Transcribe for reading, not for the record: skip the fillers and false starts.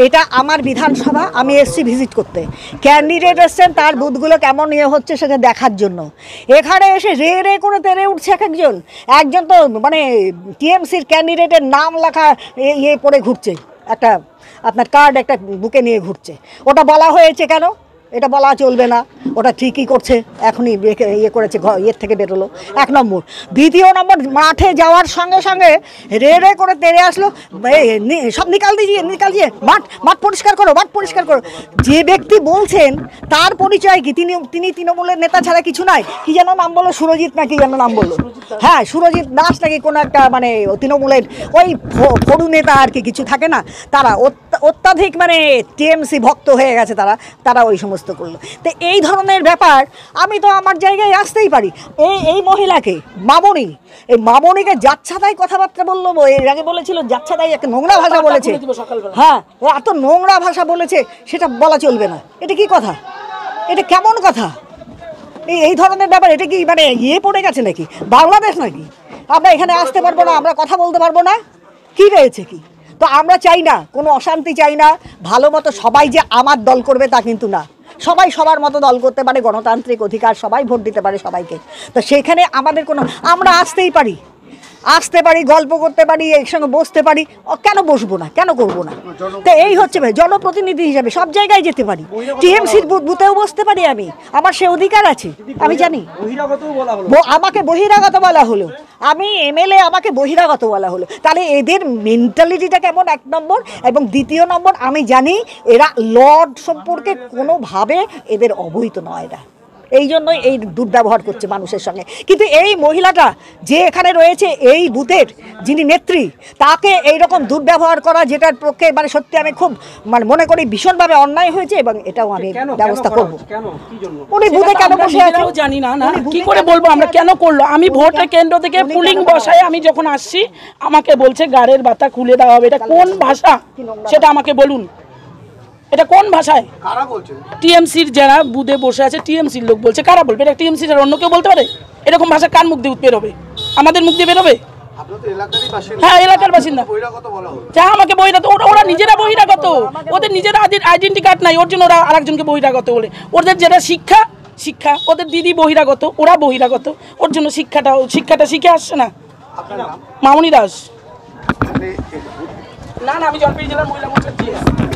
এটা আমার বিধানসভা, আমি এসছি ভিজিট করতে। ক্যান্ডিডেট এসছেন, তার বুথগুলো কেমন ইয়ে হচ্ছে সেটা দেখার জন্য। এখানে এসে রে রে করে তেড়ে উঠছে একজন তো মানে টিএমসির ক্যান্ডিডেটের নাম লেখা ইয়ে পড়ে ঘুরছে, একটা আপনার কার্ড একটা বুকে নিয়ে ঘুরছে। ওটা বলা হয়েছে কেন? এটা বলা চলবে না, ওটা ঠিকই করছে, এখনই ইয়ে করেছে, ইয়ের থেকে বেরোলো। 1 নম্বর। 2 নম্বর, মাঠে যাওয়ার সঙ্গে সঙ্গে রে রে করে তেড়ে আসলো, সব নিকাল দিয়ে মাঠ পরিষ্কার করো, মাঠ পরিষ্কার করো। যে ব্যক্তি বলছেন তার পরিচয় কি? তিনি তৃণমূলের নেতা ছাড়া কিছু নাই। কি যেন নাম বললো, সুরজিৎ নাকি যেন নাম বললো, হ্যাঁ সুরজিৎ দাস নাকি কোনো একটা মানে তৃণমূলের ওই ফরু নেতা আর কি, কিছু থাকে না, তারা অত্যাধিক মানে টিএমসি ভক্ত হয়ে গেছে, তারা ওই সমস্ত করলো। তো এই ধরনের ব্যাপার আমি তো আমার জায়গায় আসতেই পারি। এই মহিলাকে মামনি, এই মামনিকে যাচ্ছাতাই কথাবার্তা বললো, এর আগে বলেছিল যাচ্ছাতাই একটা নোংরা ভাষা বলেছে, হ্যাঁ এত নোংরা ভাষা বলেছে, সেটা বলা চলবে না। এটা কি কথা? এটা কেমন কথা? এই ধরনের ব্যাপার, এটা কি মানে ইয়ে পড়ে গেছে নাকি বাংলাদেশ নাকি? আমরা এখানে আসতে পারবো না, আমরা কথা বলতে পারবো না? কি রয়েছে কি? তো আমরা চাই না, কোনো অশান্তি চাই না। ভালো মতো সবাই যে আমার দল করবে তা কিন্তু না, সবাই সবার মতো দল করতে পারে, গণতান্ত্রিক অধিকার, সবাই ভোট দিতে পারে সবাইকে। তো সেখানে আমাদের আমরা আসতে পারি, গল্প করতে পারি, একসঙ্গে বসতে পারি, কেন বসবো না, কেন করবো না? তো এই হচ্ছে ভাই, জনপ্রতিনিধি হিসাবে সব জায়গায় যেতে পারি, টিএমসির বুথেও বসতে পারি, আমার সে অধিকার আছে, আমি জানি। আমাকে বহিরাগত বলা হলো, আমি এমএলএ, আমাকে বহিরাগত বলা হলো, তাহলে এদের মেন্টালিটিটা কেমন? 1 নম্বর। এবং 2 নম্বর, আমি জানি এরা লর্ড সম্পর্কে কোনোভাবে এদের অবহিত নয়, এরা এই জন্যই এই দুর্ব্যবহার করছে মানুষের সঙ্গে। কিন্তু এই মহিলাটা যে এখানে রয়েছে, এই বুথের যিনি নেত্রী, তাকে এইরকম দুর্ব্যবহার করা, যেটার পক্ষে মানে সত্যি আমি খুব মানে মনে করি ভীষণভাবে অন্যায় হয়েছে, এবং এটাও আমি ব্যবস্থা করবো। উনি বুথে কেন বসে আছে জানি না, কি করে বলবো আমরা কেন করলো? আমি ভোটের কেন্দ্র থেকে পুলিং বসায় আমি যখন আসছি, আমাকে বলছে গাড়ির বাতা খুলে দেওয়া হবে। এটা কোন ভাষা সেটা আমাকে বলুন, এটা কোন ভাষায়? কারা বলছে? টিএমসির যারা বুথে বসে আছে, টিএমসির লোক বলছে। কারা বলবে? এটা টিএমসি আর অন্য কেউ বলতে পারে? এরকম ভাষা কার মুখ দিয়ে বেরোবে? আমাদের মুখ দিয়ে বেরোবে? হ্যাঁ, এলাকার বাসিন্দা। যা আমাকে বহিরাগত, ওরা নিজেরা বহিরাগত, ওদের নিজেরা আইডেন্টি কার্ড নাই, ওর জন্য ওরা আরেকজনকে বহিরাগত বলে। ওদের যেটা শিক্ষা, ওদের দিদি বহিরাগত, ওরা বহিরাগত, ওর জন্য শিক্ষাটা শিখে আসছে না। মামনি দাস। না, আমি জলপাইগুড়ি জেলার মহিলা মোর্চার